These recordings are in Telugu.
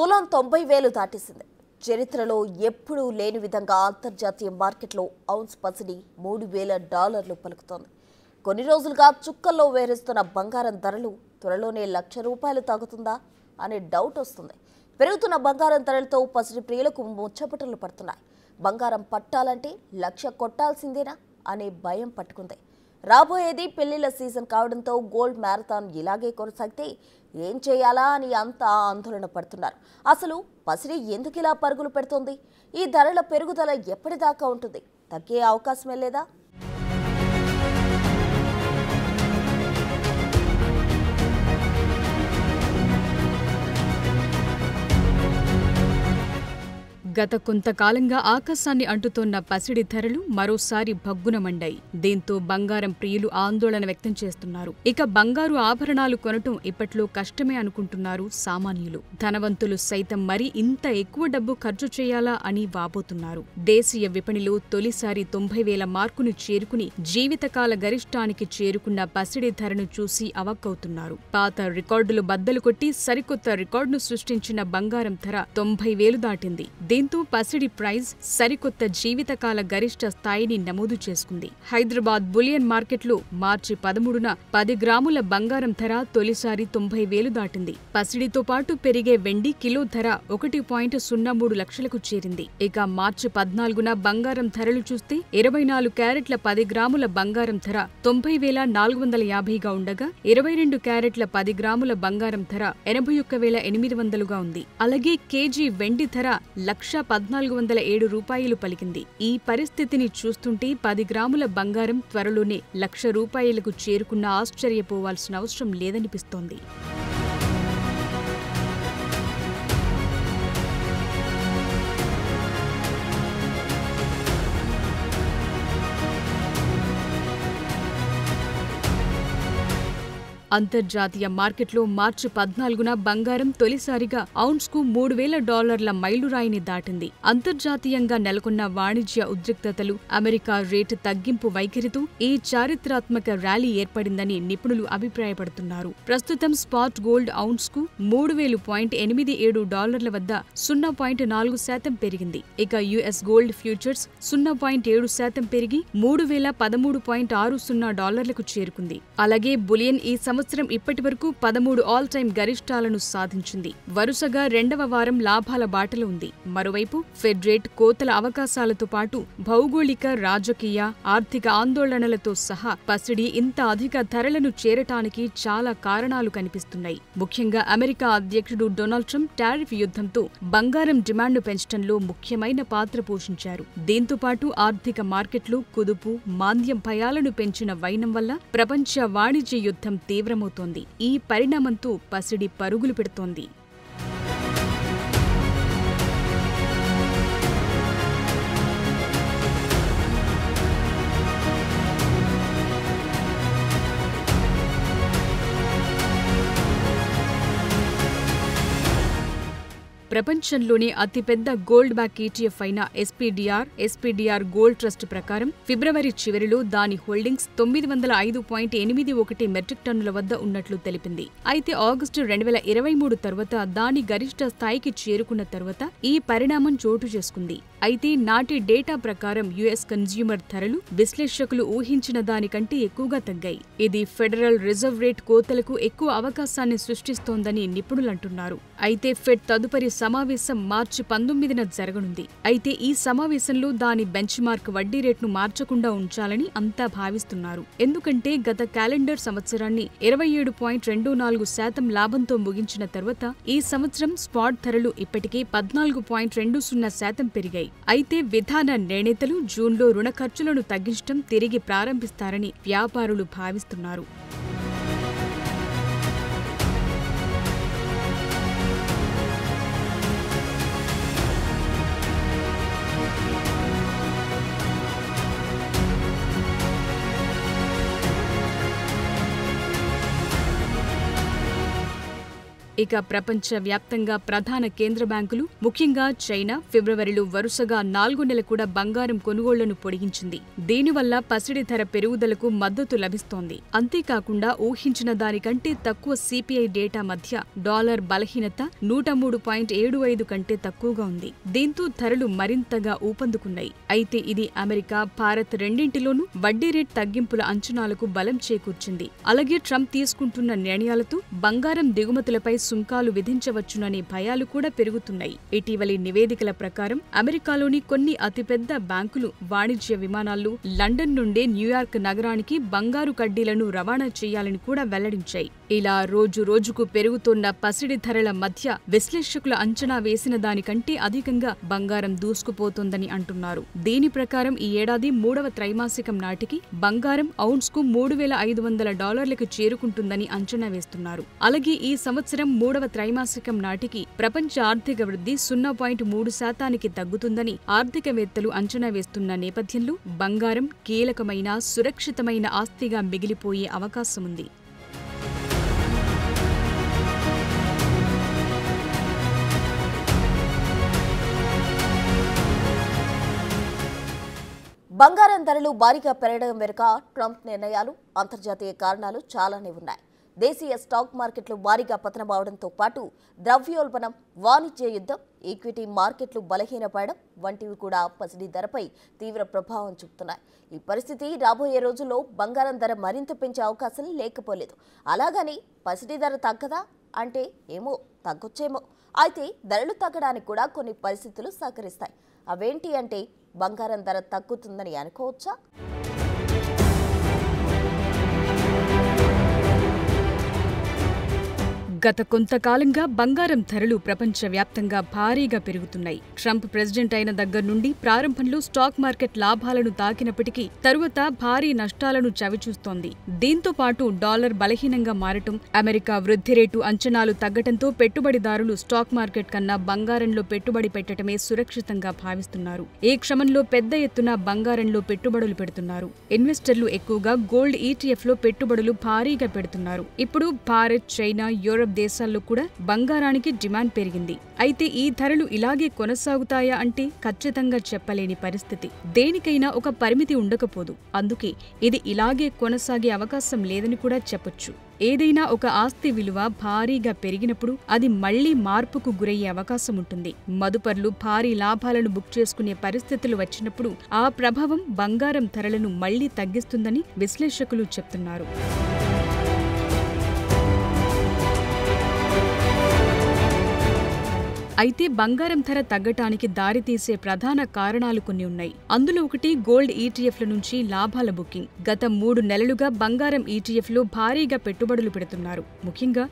తులం 90,000 దాటేసింది. చరిత్రలో ఎప్పుడూ లేని విధంగా అంతర్జాతీయ మార్కెట్లో ఔన్స్ పసిడి $3,000 పలుకుతోంది. కొన్ని రోజులుగా చుక్కల్లో వేరేస్తున్న బంగారం ధరలు త్వరలోనే ₹1,00,000 తాగుతుందా అనే డౌట్ వస్తుంది. పెరుగుతున్న బంగారం ధరలతో పసిడి ప్రియులకు ముచ్చపటలు పడుతున్నాయి. బంగారం పట్టాలంటే 1,00,000 కొట్టాల్సిందేనా అనే భయం పట్టుకుంది. రాబోయేది పెళ్లిళ్ల సీజన్ కావడంతో గోల్డ్ మ్యారథాన్ ఇలాగే కొనసాగితే ఏం చేయాలా అని అంతా ఆందోళన పడుతున్నారు. అసలు పసిడి ఎందుకు ఇలా పరుగులు పెడుతోంది? ఈ ధరల పెరుగుదల ఎప్పటిదాకా ఉంటుంది? తగ్గే అవకాశమే లేదా? గత కొంతకాలంగా ఆకాశాన్ని అంటుతోన్న పసిడి ధరలు మరోసారి భగ్గున మండాయి. దీంతో బంగారం ప్రియులు ఆందోళన వ్యక్తం చేస్తున్నారు. ఇక బంగారు ఆభరణాలు కొనటం ఇప్పట్లో కష్టమే అనుకుంటున్నారు సామాన్యులు. ధనవంతులు సైతం మరి ఇంత ఎక్కువ డబ్బు ఖర్చు చేయాలా అని వాపోతున్నారు. దేశీయ విపణిలో తొలిసారి 90,000 మార్కును చేరుకుని జీవితకాల గరిష్టానికి చేరుకున్న పసిడి ధరను చూసి అవక్కవుతున్నారు. పాత రికార్డులు బద్దలు కొట్టి సరికొత్త రికార్డును సృష్టించిన బంగారం ధర 90,000 దాటింది. దీంతో పసిడి ప్రైజ్ సరికొత్త జీవితకాల గరిష్ట స్థాయిని నమోదు చేసుకుంది. హైదరాబాద్ బులియన్ మార్కెట్లో మార్చి 13న 10 గ్రాముల బంగారం ధర తొలిసారి 90,000 దాటింది. పసిడితో పాటు పెరిగే వెండి కిలో ధర 1.03 లక్షలకు చేరింది. ఇక మార్చి 14న బంగారం ధరలు చూస్తే 24 క్యారెట్ల 10 గ్రాముల బంగారం ధర 90,450గా ఉండగా 22 క్యారెట్ల 10 గ్రాముల బంగారం ధర 81,800గా ఉంది. అలాగే కేజీ వెండి ధర ₹1,1407 పలికింది. ఈ పరిస్థితిని చూస్తుంటే 10 గ్రాముల బంగారం త్వరలోనే ₹1,00,000కు చేరుకున్న ఆశ్చర్యపోవాల్సిన అవసరం లేదనిపిస్తోంది. అంతర్జాతీయ మార్కెట్లో మార్చి 14న బంగారం తొలిసారిగా ఔన్స్కు $3,000 మైలురాయిని దాటింది. అంతర్జాతీయంగా నెలకొన్న వాణిజ్య ఉద్రిక్తతలు, అమెరికా రేటు తగ్గింపు వైఖరితో ఈ చారిత్రాత్మక ర్యాలీ ఏర్పడిందని నిపుణులు అభిప్రాయపడుతున్నారు. ప్రస్తుతం స్పాట్ గోల్డ్ ఔన్స్కు $3,087 వద్ద 0.4% పెరిగింది. ఇక యుఎస్ గోల్డ్ ఫ్యూచర్స్ 0.7% పెరిగి $3,013.60కు చేరుకుంది. అలాగే బులియన్ ఈ సంవత్సరం ఇప్పటివరకు 13 ఆల్ టైమ్ గరిష్టాలను సాధించింది. వరుసగా 2వ వారం లాభాల బాటలో ఉంది. మరోవైపు ఫెడ్ రేట్ కోతల అవకాశాలతో పాటు భౌగోళిక, రాజకీయ, ఆర్థిక ఆందోళనలతో సహా పసిడి ఇంత అధిక ధరలను చేరటానికి చాలా కారణాలు కనిపిస్తున్నాయి. ముఖ్యంగా అమెరికా అధ్యక్షుడు డొనాల్డ్ ట్రంప్ టారిఫ్ యుద్ధంతో బంగారం డిమాండ్ను పెంచడంలో ముఖ్యమైన పాత్ర పోషించారు. దీంతో పాటు ఆర్థిక మార్కెట్లు కుదుపు, మాంద్యం భయాలను పెంచిన వైనం వల్ల ప్రపంచ వాణిజ్య యుద్ధం తీవ్రమవుతోంది. ఈ పరిణామంతో పసిడి పరుగులు పెడుతోంది. ప్రపంచంలోనే అతిపెద్ద గోల్డ్ బ్యాక్ ఈటీఎఫ్ అయిన ఎస్పీడీఆర్ గోల్డ్ ట్రస్ట్ ప్రకారం ఫిబ్రవరి చివరిలో దాని హోల్డింగ్స్ 905.81 మెట్రిక్ టన్నుల వద్ద ఉన్నట్లు తెలిపింది. అయితే ఆగస్టు 2023 తర్వాత దాని గరిష్ట స్థాయికి చేరుకున్న తర్వాత ఈ పరిణామం చోటు చేసుకుంది. అయితే నాటి డేటా ప్రకారం యుఎస్ కన్స్యూమర్ ధరలు విశ్లేషకులు ఊహించిన దానికంటే ఎక్కువగా తగ్గాయి. ఇది ఫెడరల్ రిజర్వ్ రేట్ కోతలకు ఎక్కువ అవకాశాన్ని సృష్టిస్తోందని నిపుణులంటున్నారు. అయితే ఫెడ్ తదుపరి సమావేశం మార్చి 19న జరగనుంది. అయితే ఈ సమావేశంలో దాని బెంచ్ మార్క్ వడ్డీ రేట్ను మార్చకుండా ఉంచాలని అంతా భావిస్తున్నారు. ఎందుకంటే గత క్యాలెండర్ సంవత్సరాన్ని 27.24% లాభంతో ముగించిన తర్వాత ఈ సంవత్సరం స్పాట్ ధరలు ఇప్పటికే 14.20% పెరిగాయి. అయితే విధాన నిర్ణేతలు జూన్లో రుణ ఖర్చులను తగ్గించడం తిరిగి ప్రారంభిస్తారని వ్యాపారులు భావిస్తున్నారు. ఇక ప్రపంచ వ్యాప్తంగా ప్రధాన కేంద్ర బ్యాంకులు ముఖ్యంగా చైనా ఫిబ్రవరిలో వరుసగా 4 నెలలు కూడా బంగారం కొనుగోళ్లను పొడిగించింది. దీనివల్ల పసిడి ధర పెరుగుదలకు మద్దతు లభిస్తోంది. అంతేకాకుండా ఊహించిన దానికంటే తక్కువ సిపిఐ డేటా మధ్య డాలర్ బలహీనత 103.75 కంటే తక్కువగా ఉంది. దీంతో ధరలు మరింతగా ఊపందుకున్నాయి. అయితే ఇది అమెరికా, భారత్ రెండింటిలోనూ వడ్డీ రేట్ తగ్గింపుల అంచనాలకు బలం చేకూర్చింది. అలాగే ట్రంప్ తీసుకుంటున్న నిర్ణయాలతో బంగారం దిగుమతులపై సుంకాలు విధించవచ్చుననే భయాలు కూడా పెరుగుతున్నాయి. ఇటీవలి నివేదికల ప్రకారం అమెరికాలోని కొన్ని అతిపెద్ద బ్యాంకులు వాణిజ్య విమానాల్లో లండన్ నుండే న్యూయార్క్ నగరానికి బంగారు కడ్డీలను రవాణా చేయాలని కూడా వెల్లడించాయి. ఇలా రోజు రోజుకు పెరుగుతున్న పసిడి ధరల మధ్య విశ్లేషకుల అంచనా వేసిన దానికంటే అధికంగా బంగారం దూసుకుపోతోందని అంటున్నారు. దీని ప్రకారం ఈ ఏడాది 3వ త్రైమాసికం నాటికి బంగారం ఔన్స్కు $3,500లకు చేరుకుంటుందని అంచనా వేస్తున్నారు. అలాగే ఈ సంవత్సరం 3వ త్రైమాసికం నాటికి ప్రపంచ ఆర్థిక వృద్ధి 0.3% తగ్గుతుందని ఆర్థికవేత్తలు అంచనా వేస్తున్న నేపథ్యంలో బంగారం కీలకమైన సురక్షితమైన ఆస్తిగా మిగిలిపోయే అవకాశముంది. బంగారం ధరలు భారీగా పెరగడం వెనుక ట్రంప్ నిర్ణయాలు, అంతర్జాతీయ కారణాలు చాలానే ఉన్నాయి. దేశీయ స్టాక్ మార్కెట్లు భారీగా పతనమవడంతో పాటు ద్రవ్యోల్బణం, వాణిజ్య యుద్ధం, ఈక్విటీ మార్కెట్లు బలహీనపడడం వంటివి కూడా పసిడి ధరపై తీవ్ర ప్రభావం చూపుతున్నాయి. ఈ పరిస్థితి రాబోయే రోజుల్లో బంగారం ధర మరింత పెంచే అవకాశం లేకపోలేదు. అలాగని పసిడి ధర తగ్గదా అంటే ఏమో, తగ్గొచ్చేమో. అయితే ధరలు తగ్గడానికి కూడా కొన్ని పరిస్థితులు సహకరిస్తాయి. అవేంటి అంటే బంగారం ధర తగ్గుతుందని అనుకోవచ్చా? గత కొంతకాలంగా బంగారం ధరలు ప్రపంచవ్యాప్తంగా భారీగా పెరుగుతున్నాయి. ట్రంప్ ప్రెసిడెంట్ అయిన దగ్గర నుండి ప్రారంభంలో స్టాక్ మార్కెట్ లాభాలను తాకినప్పటికీ తరువాత భారీ నష్టాలను చవిచూస్తోంది. దీంతో పాటు డాలర్ బలహీనంగా మారటం, అమెరికా వృద్ధి రేటు అంచనాలు తగ్గటంతో పెట్టుబడిదారులు స్టాక్ మార్కెట్ కన్నా బంగారంలో పెట్టుబడి పెట్టడమే సురక్షితంగా భావిస్తున్నారు. ఈ క్రమంలో పెద్ద ఎత్తున బంగారంలో పెట్టుబడులు పెడుతున్నారు. ఇన్వెస్టర్లు ఎక్కువగా గోల్డ్ ఈటీఎఫ్లో పెట్టుబడులు భారీగా పెడుతున్నారు. ఇప్పుడు భారత్, చైనా, యూరప్ దేశాల్లో కూడా బంగారానికి డిమాండ్ పెరిగింది. అయితే ఈ ధరలు ఇలాగే కొనసాగుతాయా అంటే ఖచ్చితంగా చెప్పలేని పరిస్థితి. దేనికైనా ఒక పరిమితి ఉండకపోదు. అందుకే ఇది ఇలాగే కొనసాగే అవకాశం లేదని కూడా చెప్పొచ్చు. ఏదైనా ఒక ఆస్తి విలువ భారీగా పెరిగినప్పుడు అది మళ్లీ మార్పుకు గురయ్యే అవకాశం ఉంటుంది. మదుపర్లు భారీ లాభాలను బుక్ చేసుకునే పరిస్థితులు వచ్చినప్పుడు ఆ ప్రభావం బంగారం ధరలను మళ్లీ తగ్గిస్తుందని విశ్లేషకులు చెప్తున్నారు. అయితే బంగారం ధర తగ్గటానికి దారితీసే ప్రధాన కారణాలు కొన్ని ఉన్నాయి. అందులో ఒకటి గోల్డ్ ఈటీఎఫ్ల నుంచి లాభాల బుకింగ్. గత 3 నెలలుగా బంగారం ఈటీఎఫ్లో భారీగా పెట్టుబడులు పెడుతున్నారు. ముఖ్యంగా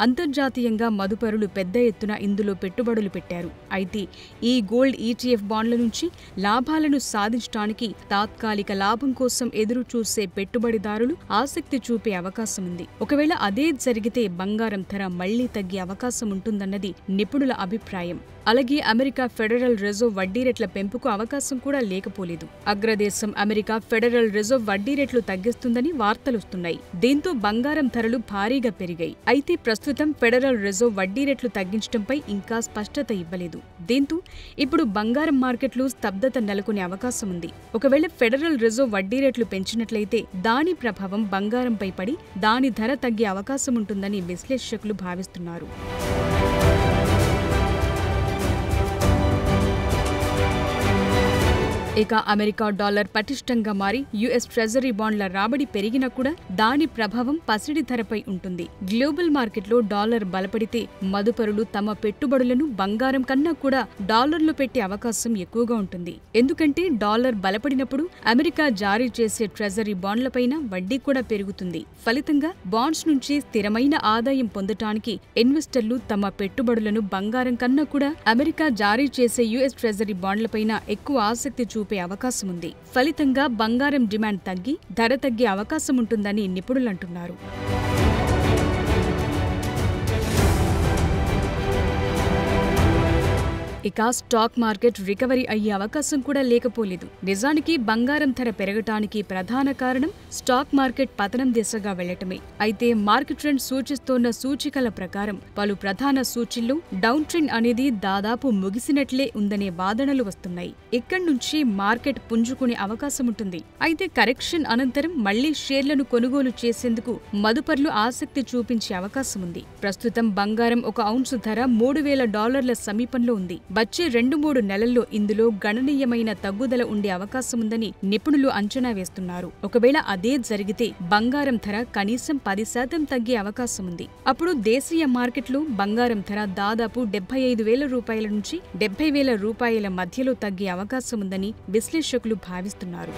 అంతర్జాతీయంగా మదుపరులు పెద్ద ఎత్తున ఇందులో పెట్టుబడులు పెట్టారు. అయితే ఈ గోల్డ్ ఈటీఎఫ్ బాండ్ల నుంచి లాభాలను సాధించడానికి తాత్కాలిక లాభం కోసం ఎదురు చూసే పెట్టుబడిదారులు ఆసక్తి చూపే అవకాశం ఉంది. ఒకవేళ అదే జరిగితే బంగారం ధర మళ్లీ తగ్గే అవకాశం ఉంటుందన్నది నిపుణుల అభిప్రాయం. అలాగే అమెరికా ఫెడరల్ రిజర్వ్ వడ్డీ రేట్ల పెంపుకు అవకాశం కూడా లేకపోలేదు. అగ్రదేశం అమెరికా ఫెడరల్ రిజర్వ్ వడ్డీ రేట్లు తగ్గిస్తుందని వార్తలొస్తున్నాయి. దీంతో బంగారం ధరలు భారీగా పెరిగాయి. అయితే ప్రస్తుతం ఫెడరల్ రిజర్వ్ వడ్డీ రేట్లు తగ్గించడంపై ఇంకా స్పష్టత ఇవ్వలేదు. దీంతో ఇప్పుడు బంగారం మార్కెట్లు స్తబ్దత నెలకొనే అవకాశం ఉంది. ఒకవేళ ఫెడరల్ రిజర్వ్ వడ్డీ రేట్లు పెంచినట్లయితే దాని ప్రభావం బంగారంపై పడి దాని ధర తగ్గే అవకాశం ఉంటుందని విశ్లేషకులు భావిస్తున్నారు. ఇక అమెరికా డాలర్ పటిష్టంగా మారి యుఎస్ ట్రెజరీ బాండ్ల రాబడి పెరిగినా కూడా దాని ప్రభావం పసిడి ధరపై ఉంటుంది. గ్లోబల్ మార్కెట్లో డాలర్ బలపడితే మదుపరులు తమ పెట్టుబడులను బంగారం కన్నా కూడా డాలర్లో పెట్టే అవకాశం ఎక్కువగా ఉంటుంది. ఎందుకంటే డాలర్ బలపడినప్పుడు అమెరికా జారీ చేసే ట్రెజరీ బాండ్లపైన వడ్డీ కూడా పెరుగుతుంది. ఫలితంగా బాండ్స్ నుంచి స్థిరమైన ఆదాయం పొందటానికి ఇన్వెస్టర్లు తమ పెట్టుబడులను బంగారం కన్నా కూడా అమెరికా జారీ చేసే యుఎస్ ట్రెజరీ బాండ్లపైన ఎక్కువ ఆసక్తి చూపే అవకాశం ఉంది. ఫలితంగా బంగారం డిమాండ్ తగ్గి ధర తగ్గే అవకాశం ఉంటుందని నిపుణులంటున్నారు. ఇక స్టాక్ మార్కెట్ రికవరీ అయ్యే అవకాశం కూడా లేకపోలేదు. నిజానికి బంగారం ధర పెరగటానికి ప్రధాన కారణం స్టాక్ మార్కెట్ పతనం దిశగా వెళ్లటమే. అయితే మార్కెట్ ట్రెండ్ సూచిస్తోన్న సూచికల ప్రకారం పలు ప్రధాన సూచీల్లో డౌన్ ట్రెండ్ అనేది దాదాపు ముగిసినట్లే ఉందనే వాదనలు వస్తున్నాయి. ఇక్కడి నుంచి మార్కెట్ పుంజుకునే అవకాశం ఉంటుంది. అయితే కరెక్షన్ అనంతరం మళ్లీ షేర్లను కొనుగోలు చేసేందుకు మదుపర్లు ఆసక్తి చూపించే అవకాశం ఉంది. ప్రస్తుతం బంగారం ఒక ఔన్సు ధర $3,000 సమీపంలో ఉంది. వచ్చే 2-3 నెలల్లో ఇందులో గణనీయమైన తగ్గుదల ఉండే అవకాశముందని నిపుణులు అంచనా వేస్తున్నారు. ఒకవేళ అదే జరిగితే బంగారం ధర కనీసం 10% తగ్గే అవకాశముంది. అప్పుడు దేశీయ మార్కెట్లో బంగారం ధర దాదాపు $75,000 నుంచి $70,000 మధ్యలో తగ్గే అవకాశముందని విశ్లేషకులు భావిస్తున్నారు.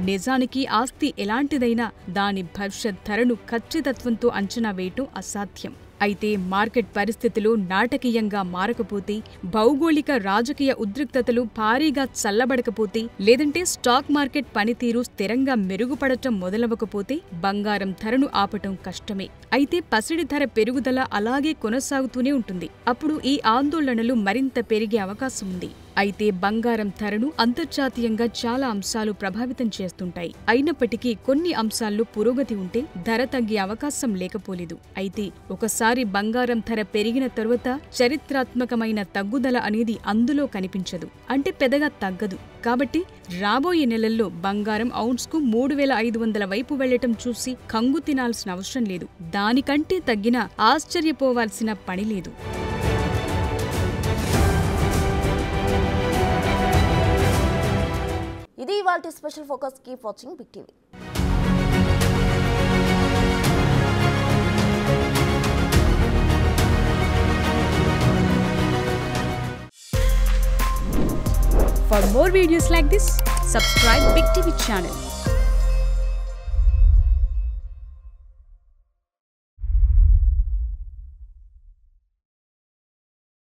నిజానికి ఆస్తి ఎలాంటిదైనా దాని భవిష్యత్ ధరను ఖచ్చితత్వంతో అంచనా వేయటం అసాధ్యం. అయితే మార్కెట్ పరిస్థితులు నాటకీయంగా మారకపోతే, భౌగోళిక రాజకీయ ఉద్రిక్తతలు భారీగా చల్లబడకపోతే, లేదంటే స్టాక్ మార్కెట్ పనితీరు స్థిరంగా మెరుగుపడటం మొదలవకపోతే బంగారం ధరను ఆపటం కష్టమే. అయితే పసిడి ధర పెరుగుదల అలాగే కొనసాగుతూనే ఉంటుంది. అప్పుడు ఈ ఆందోళనలు మరింత పెరిగే అవకాశం ఉంది. అయితే బంగారం ధరను అంతర్జాతీయంగా చాలా అంశాలు ప్రభావితం చేస్తుంటాయి. అయినప్పటికీ కొన్ని అంశాల్లో పురోగతి ఉంటే ధర తగ్గే అవకాశం లేకపోలేదు. అయితే ఒకసారి బంగారం ధర పెరిగిన తరువాత చరిత్రాత్మకమైన తగ్గుదల అనేది అందులో కనిపించదు. అంటే పెద్దగా తగ్గదు. కాబట్టి రాబోయే నెలల్లో బంగారం ఔన్స్కు 3,500 వైపు వెళ్లటం చూసి కంగు తినాల్సిన అవసరం లేదు. దానికంటే తగ్గినా ఆశ్చర్యపోవాల్సిన పని లేదు. ఇది ఇవాల్టి special focus. Keep watching big TV. For more videos like this, subscribe Big TV channel.